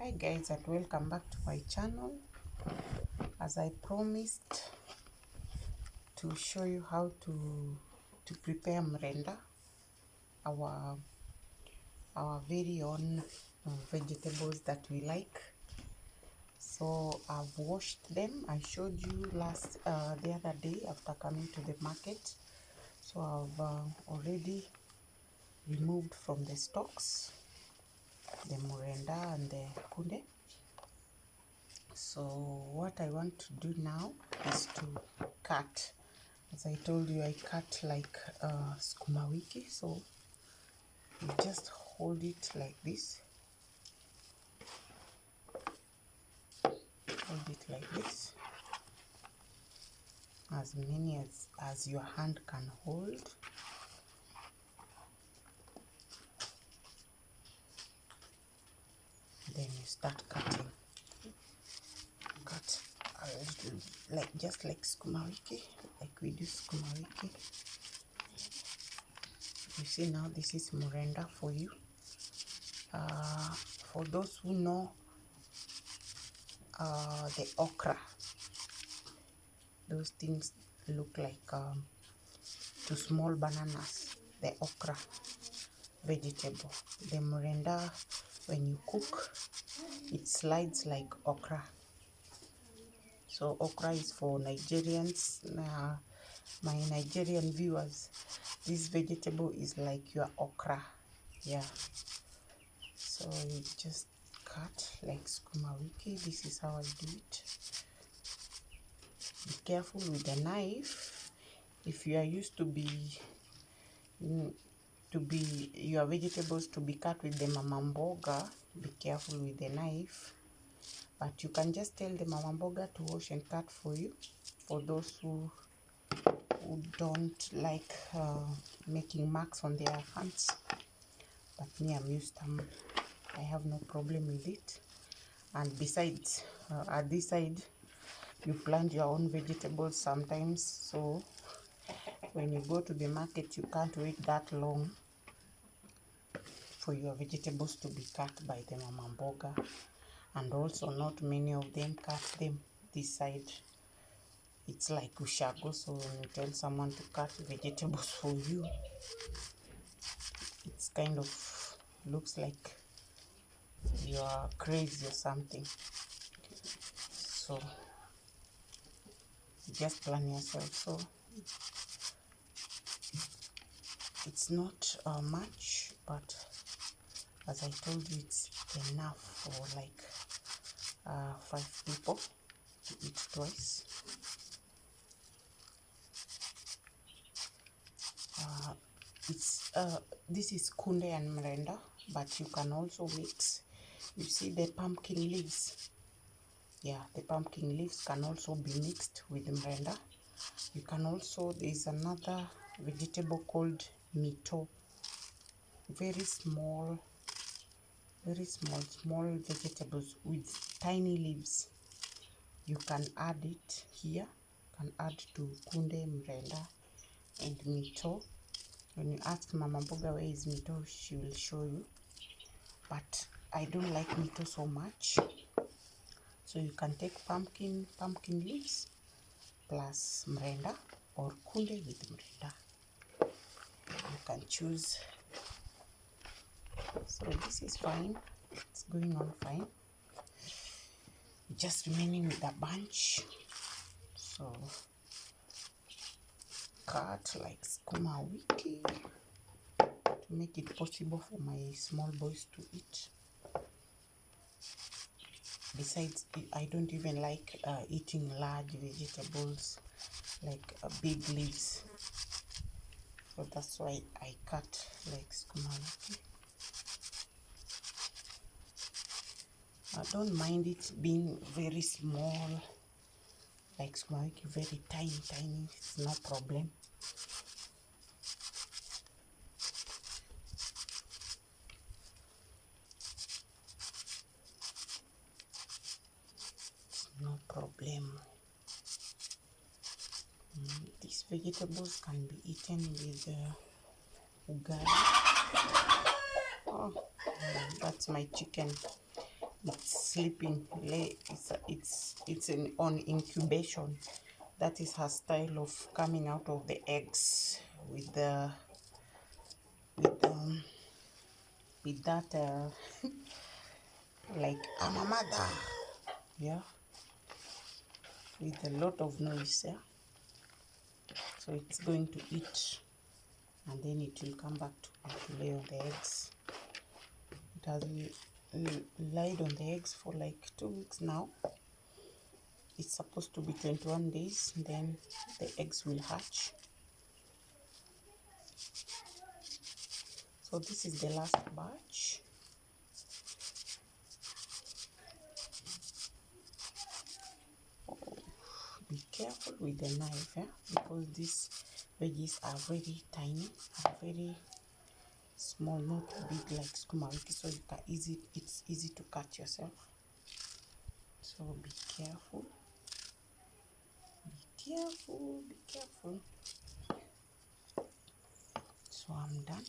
Hi guys, and welcome back to my channel. As I promised to show you how to prepare mrenda, our very own vegetables that we like. So I've washed them. I showed you the other day after coming to the market. So I've already removed from the stalks the murenda and the kunde. So what I want to do now is to cut. As I told you, I cut like sukuma wiki. So you just hold it like this. Hold it like this. As many as your hand can hold. Then you start cutting. Cut a little, just like sukuma wiki, like we do sukuma wiki. You see now, this is murenda for you. For those who know the okra, those things look like two small bananas. The okra vegetable. The murenda, when you cook, it slides like okra. So okra is for Nigerians. My Nigerian viewers, this vegetable is like your okra. Yeah. So you just cut like sukuma wiki. This is how I do it. Be careful with the knife. If you are used to your vegetables to be cut with the mama mboga, be careful with the knife. But you can just tell the mama mboga to wash and cut for you, for those who don't like making marks on their hands. But me, I'm used to I have no problem with it. And besides, at this side, you plant your own vegetables sometimes, so when you go to the market, you can't wait that long for your vegetables to be cut by the mama mboga. And also, not many of them cut them this side. It's like ushago, so when you tell someone to cut vegetables for you, it's kind of looks like you are crazy or something. So just plan yourself. So it's not much, but as I told you, it's enough for like 5 people to eat twice. This is kunde and mrenda, but you can also mix. You see the pumpkin leaves? Yeah, the pumpkin leaves can also be mixed with mrenda. You can also, there's another vegetable called mito. Very small vegetables with tiny leaves. You can add it here. You can add to kunde, mrenda, and mito. When you ask Mama Mboga where is mito, she will show you. But I don't like mito so much. So you can take pumpkin leaves plus mrenda, or kunde with mrenda. You can choose. So this is fine. It's going on fine. Just remaining with the bunch. So cut like sukuma wiki to make it possible for my small boys to eat. Besides, I don't even like eating large vegetables like big leaves. So that's why I cut like sukuma wiki. I don't mind it being very small, like sukuma wiki, very tiny. It's no problem. No problem. These vegetables can be eaten with ugali. Oh, that's my chicken. It's sleeping. On incubation. That is her style of coming out of the eggs with that like I'm a mother, yeah, with a lot of noise, yeah. So it's going to eat, and then it will come back to lay on the eggs. It has laid on the eggs for like 2 weeks now. It's supposed to be 21 days, then the eggs will hatch. So this is the last batch. Be careful with the knife, yeah? Because these veggies are very tiny, are very small, not big like sukuma wiki, so it's easy to cut yourself. So be careful. Be careful, be careful. So I'm done.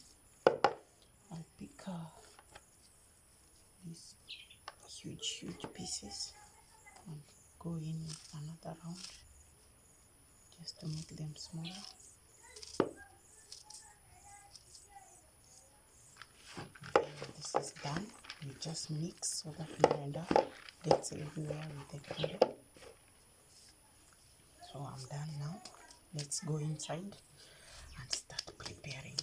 I'll pick these huge pieces and go in with another round just to make them smaller. This is done. You just mix so that MURENDA gets everywhere with the food. So I'm done now. Let's go inside and start preparing.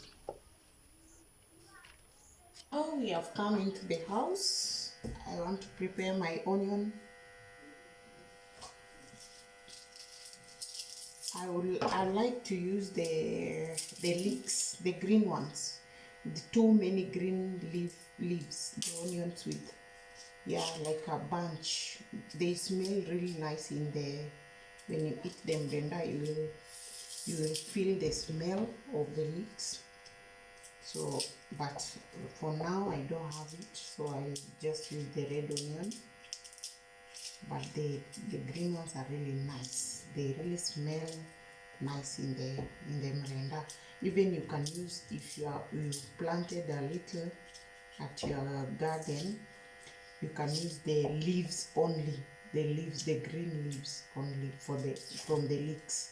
Oh, we have come into the house. I want to prepare my onion. I like to use the leeks, the green ones, the too many green leaves, the onions with, yeah, like a bunch. They smell really nice in the, when you eat them, Brenda, you will feel the smell of the leeks. So, but for now I don't have it, so I just use the red onion. But the green ones are really nice. They really smell nice in the MURENDA. Even you can use, if you planted a little at your garden, you can use the leaves only, the green leaves only from the leeks.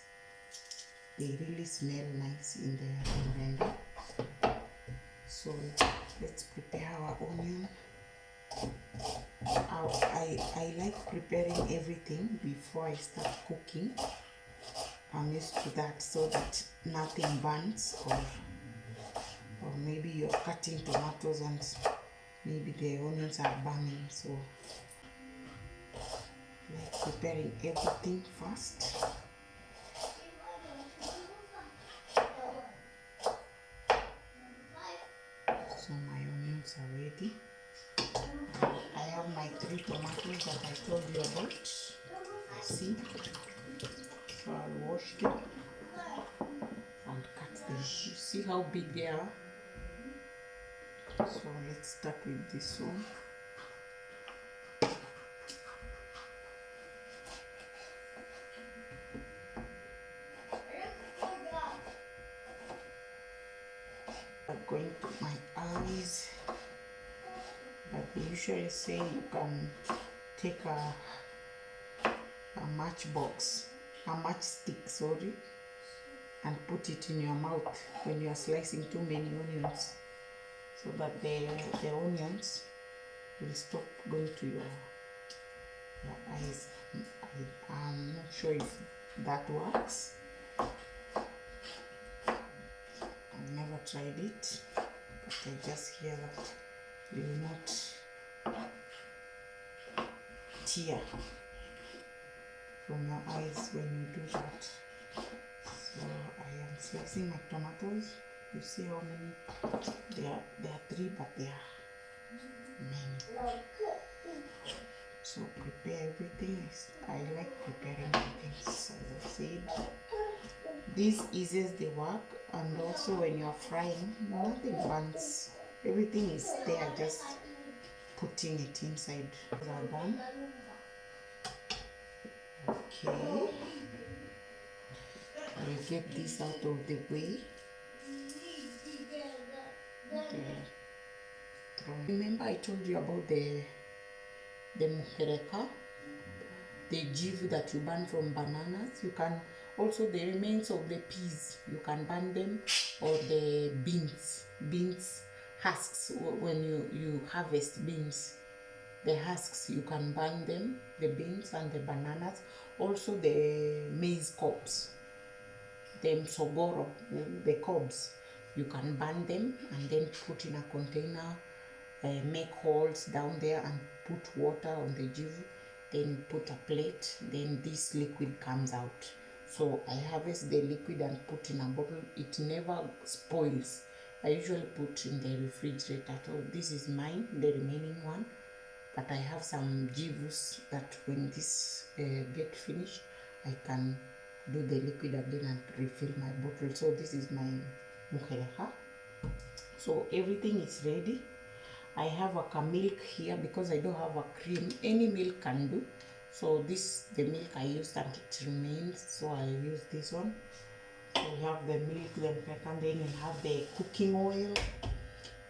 They really smell nice in the MURENDA. So let's prepare our onion. I like preparing everything before I start cooking. I'm used to that, so that nothing burns, or maybe you're cutting tomatoes and maybe the onions are burning. So like preparing everything first. So my onions are ready. I have my 3 tomatoes that I told you about. See? So I'll wash them and cut them. You see how big they are? So let's start with this one. I'm going to my eyes, but they usually say you can take a matchstick, sorry, and put it in your mouth when you are slicing too many onions, so that the onions will stop going to your eyes. I'm not sure if that works. I've never tried it, but I just hear that you will not tear from your eyes when you do that. So I am slicing my tomatoes. You see how many? There are 3, but there are many. So prepare everything. I like preparing things. As I said, this eases the work, and also when you are frying, nothing burns. Everything is there, just putting it inside. These are done. Okay. We'll get this out of the way. Remember I told you about the the muhereka, the jivu that you burn from bananas. You can also, the remains of the peas, you can burn them, or the beans husks. When you harvest beans, the husks, you can burn them, the beans and the bananas. Also the maize cobs, the msogoro, the cobs, you can burn them and then put in a container, make holes down there and put water on the jivu, then put a plate, then this liquid comes out. So I harvest the liquid and put in a bottle. It never spoils. I usually put in the refrigerator. So this is mine, the remaining one, but I have some jivus that when this get finished, I can do the liquid again and refill my bottle. So this is my muhereha. So everything is ready. I have a milk here because I don't have a cream. Any milk can do. So this, the milk I used and it remains, so I use this one. So we have the milk, and then you have the cooking oil.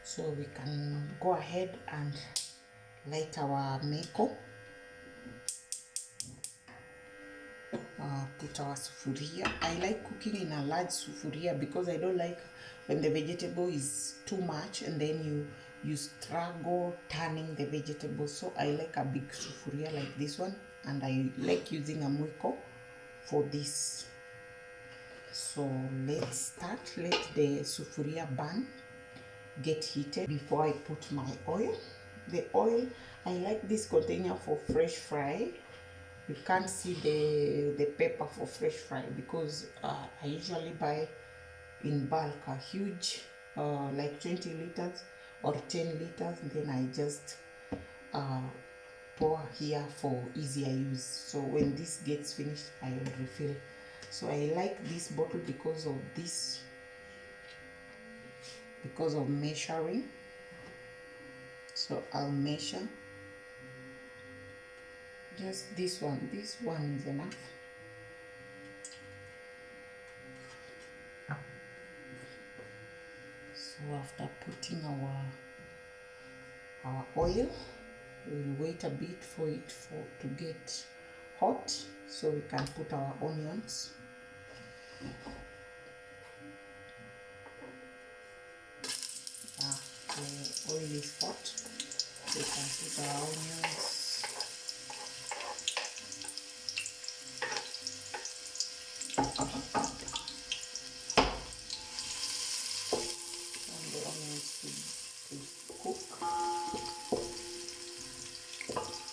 So we can go ahead and light our meko. Put our sufuria. I like cooking in a large sufuria because I don't like when the vegetable is too much and then you struggle turning the vegetables. So I like a big sufuria like this one, and I like using a mwiko for this. So let's start. Let the sufuria burn, get heated before I put my oil. The oil, I like this container for fresh fry. You can't see the pepper for fresh fry because I usually buy in bulk a huge like 20 liters or 10 liters, and then I just pour here for easier use. So when this gets finished, I will refill. So I like this bottle because of this, because of measuring. So I'll measure just this one. This one is enough. So after putting our oil, we'll wait a bit for it to get hot so we can put our onions. The oil is hot, so we can put our onions.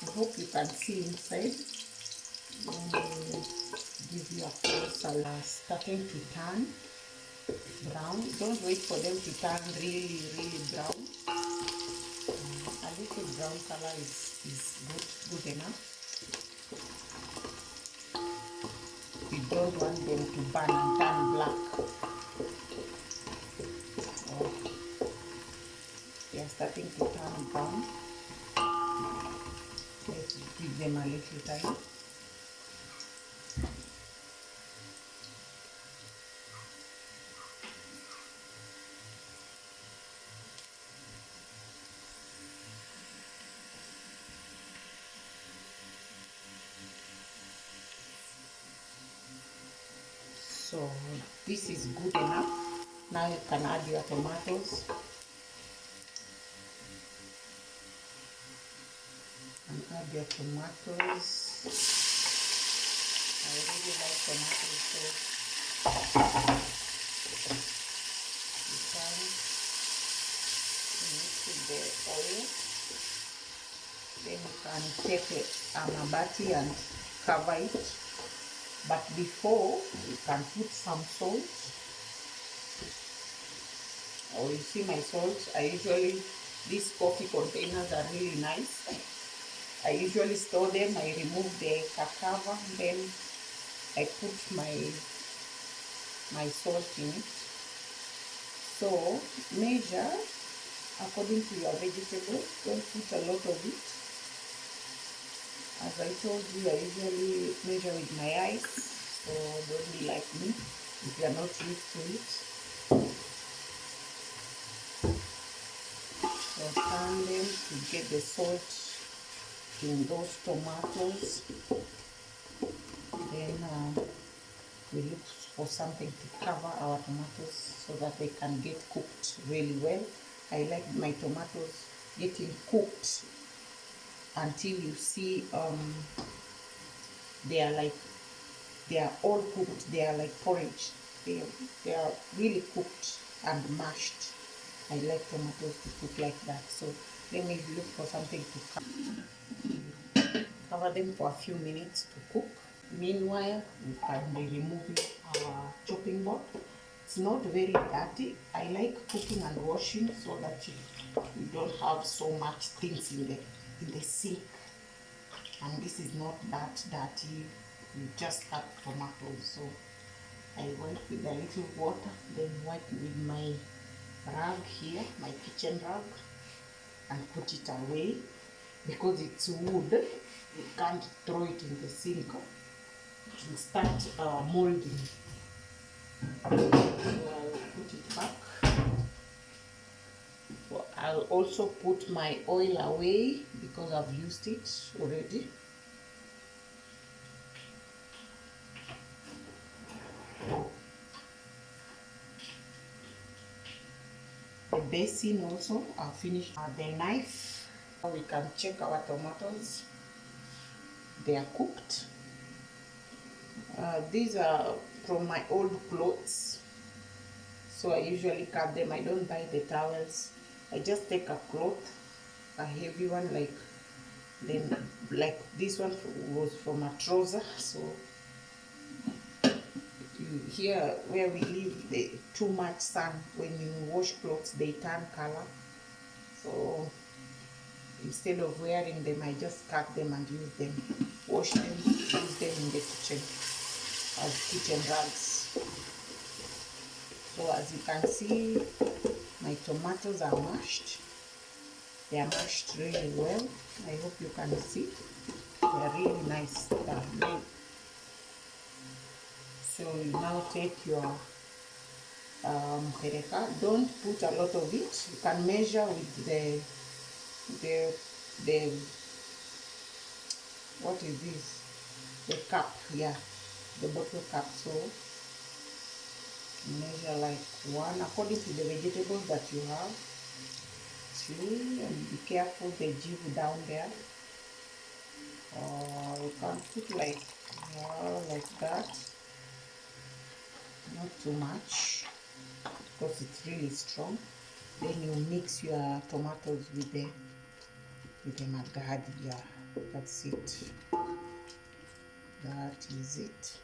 I hope you can see inside. Give you a closer. Starting to turn brown. Don't wait for them to turn really brown. A little brown color is good enough. You don't want them to burn and turn black. So they are starting to turn brown. Let's give them a little time. So this is good enough. Now you can add your tomatoes. And add your tomatoes. I really like tomatoes, so you can mix with the oil. Then you can take a mabati and cover it. But before, you can put some salt. Oh, you see my salt. I usually, these coffee containers are really nice. I usually store them. I remove the cover, then I put my salt in it. So measure according to your vegetables. Don't put a lot of it. As I told you, I usually measure with my eyes, so don't be like me if you are not used to it. So turn them to get the salt to cooking those tomatoes. Then we look for something to cover our tomatoes so that they can get cooked really well. I like my tomatoes getting cooked until you see they are all cooked. They are like porridge. They are really cooked and mashed. I like tomatoes to cook like that. So let me look for something to cover them for a few minutes to cook. Meanwhile, we can be removing our chopping board. It's not very dirty. I like cooking and washing so that you don't have so much things in the sink. And this is not that dirty. You just cut tomatoes. So I wipe with a little water, then wipe with my rag here, my kitchen rag, and put it away because it's wood. You can't throw it in the sink and start molding. So I'll put it back. So I'll also put my oil away because I've used it already. The basin also, I'll finish. The knife, we can check our tomatoes. They are cooked. These are from my old clothes, so I usually cut them. I don't buy the towels. I just take a cloth, a heavy one, like this one was from a trouser. So here where we live, too much sun. When you wash clothes, they turn color. So instead of wearing them, I just cut them and use them, wash them, use them in the kitchen as kitchen rugs. So as you can see, my tomatoes are mashed. They are mashed really well. I hope you can see. They are really nice. So you now take your pereka. Don't put a lot of it. You can measure with the what is this? The cup, yeah, the bottle cup. So measure like 1 according to the vegetables that you have. 2, and be careful the jib down there. You can put like that, not too much because it's really strong. Then you mix your tomatoes with the magadi. Yeah, that's it. That is it.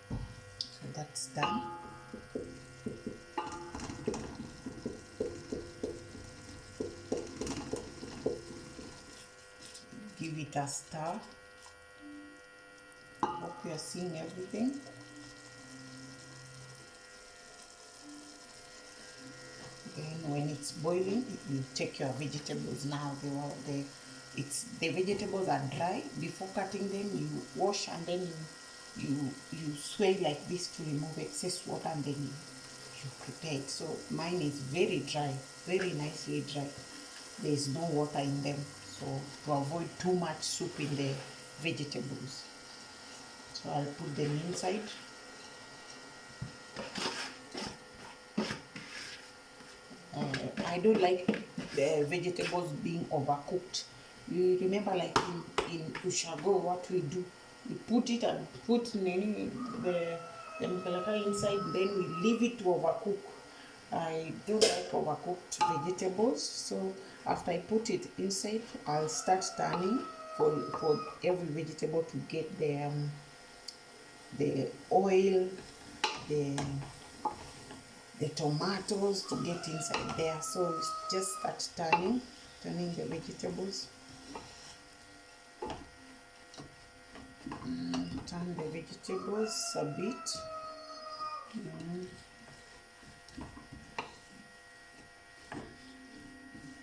So that's done. Give it a stir. Hope you are seeing everything. Then when it's boiling, you take your vegetables. Now the vegetables are dry. Before cutting them, you wash and then you sway like this to remove excess water, and then you prepare it. So mine is very dry, very nicely dry. There is no water in them, so to avoid too much soup in the vegetables. So I'll put them inside. I don't like the vegetables being overcooked. You remember, like in Ushago, what we do, we put it and put the mpeleka inside, then we leave it to overcook. I don't like overcooked vegetables, so after I put it inside, I'll start turning for every vegetable to get the oil, the tomatoes to get inside there. So just start turning the vegetables. Turn the vegetables a bit.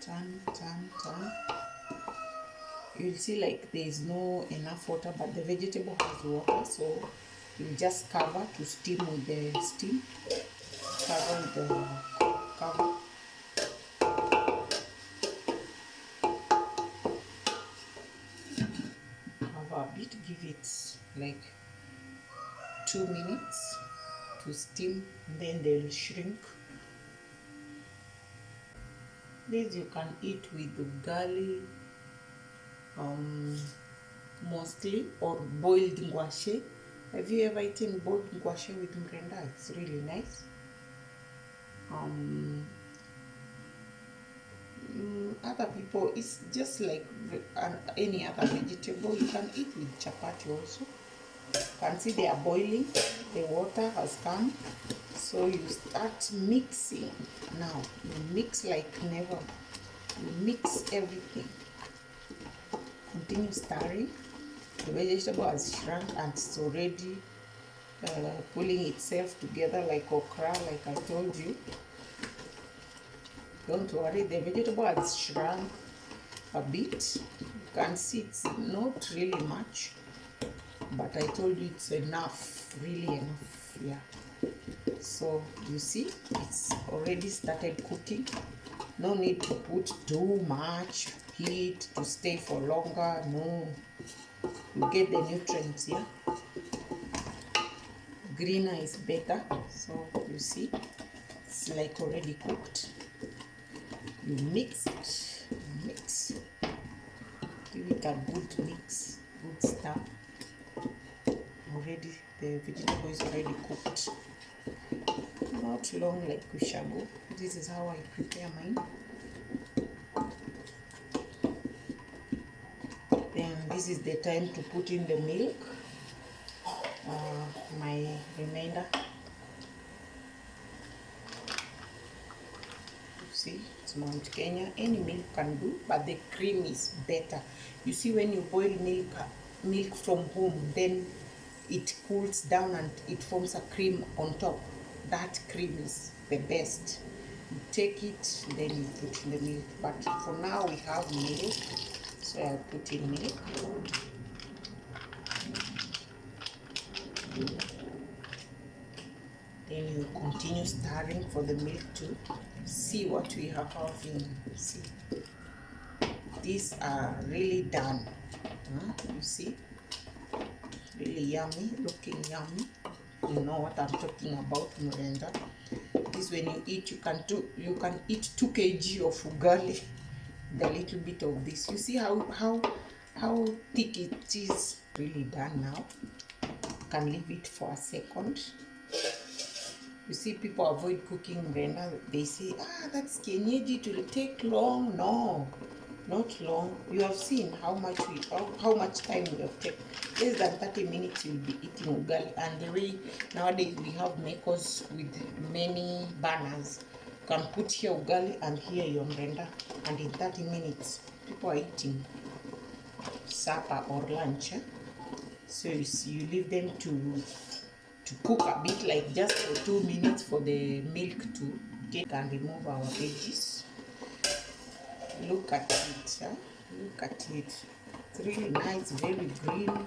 Turn. You'll see like there is no enough water, but the vegetable has water, so you just cover to steam with the steam. Cover with the cover. bit, give it like 2 minutes to steam, and then they'll shrink. This you can eat with ugali, mostly, or boiled ngwashe. Have you ever eaten boiled ngwashe with murenda? It's really nice. Other people, it's just like any other vegetable. You can eat with chapati also. You can see they are boiling. The water has come. So you start mixing now. You mix like never. You mix everything. Continue stirring. The vegetable has shrunk and it's already pulling itself together like okra, like I told you. Don't worry, the vegetable has shrunk a bit. You can see it's not really much, but I told you it's enough, really enough, yeah. So you see, it's already started cooking. No need to put too much heat to stay for longer, no. You get the nutrients, yeah. Greener is better, so you see, it's like already cooked. You mix it, mix, give it a good mix, good stir. Already, the vegetable is already cooked. Not long like kushago. This is how I prepare mine. Then this is the time to put in the milk. My remainder. See, it's Mount Kenya. Any milk can do, but the cream is better. You see, when you boil milk from home, then it cools down and it forms a cream on top. That cream is the best. You take it, then you put in the milk. But for now, we have milk, so I'll put in milk. Then you continue stirring for the milk to see what we have in. See, these are really done. You see, really yummy, looking yummy. You know what I'm talking about, murenda. This when you eat, you can eat 2 kg of ugali with a little bit of this. You see how thick it is. Really done now. You can leave it for a second. You see, people avoid cooking murenda. They say, that's kienyeji, it will take long. No, not long. You have seen how much time we have taken. Less than 30 minutes you'll be eating ugali. And the way nowadays we have makers with many burners, you can put here ugali and here your murenda, and in 30 minutes people are eating supper or lunch. So you leave them to cook a bit, like just for 2 minutes for the milk to get, and remove our veggies. Look at it, look at it. It's really nice, very green,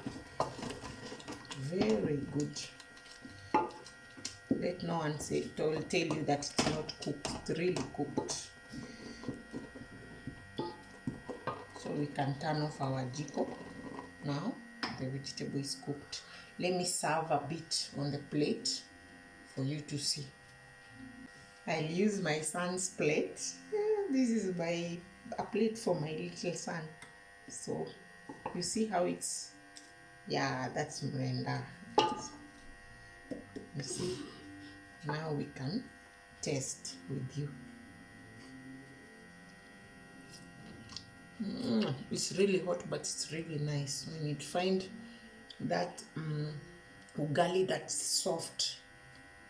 very good. Let no one say, it will tell you that it's not cooked. It's really cooked. So we can turn off our jiko now. The vegetable is cooked. Let me serve a bit on the plate for you to see. I'll use my son's plate. This is a plate for my little son. So you see how it's, that's murenda. You see, now we can taste with you. It's really hot, but it's really nice. When you find that ugali that's soft,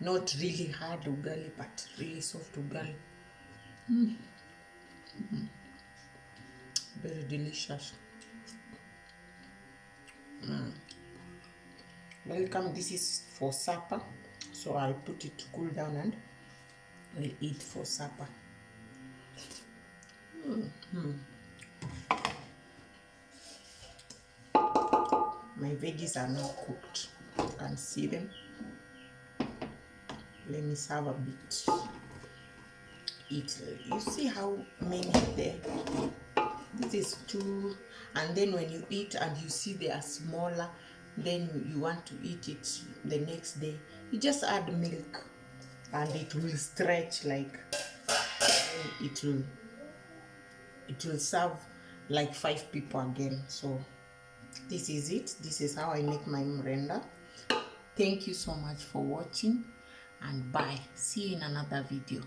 not really hard ugali, but really soft ugali. Very delicious. Welcome. This is for supper, so I'll put it to cool down and we'll eat for supper. My veggies are now cooked. You can see them. Let me serve a bit. You see how many there? This this is two, and then when you eat and you see they are smaller, then you want to eat it the next day, you just add milk and it will stretch, like it will serve like 5 people again. So this is it. This is how I make my murenda. Thank you so much for watching, and bye. See you in another video.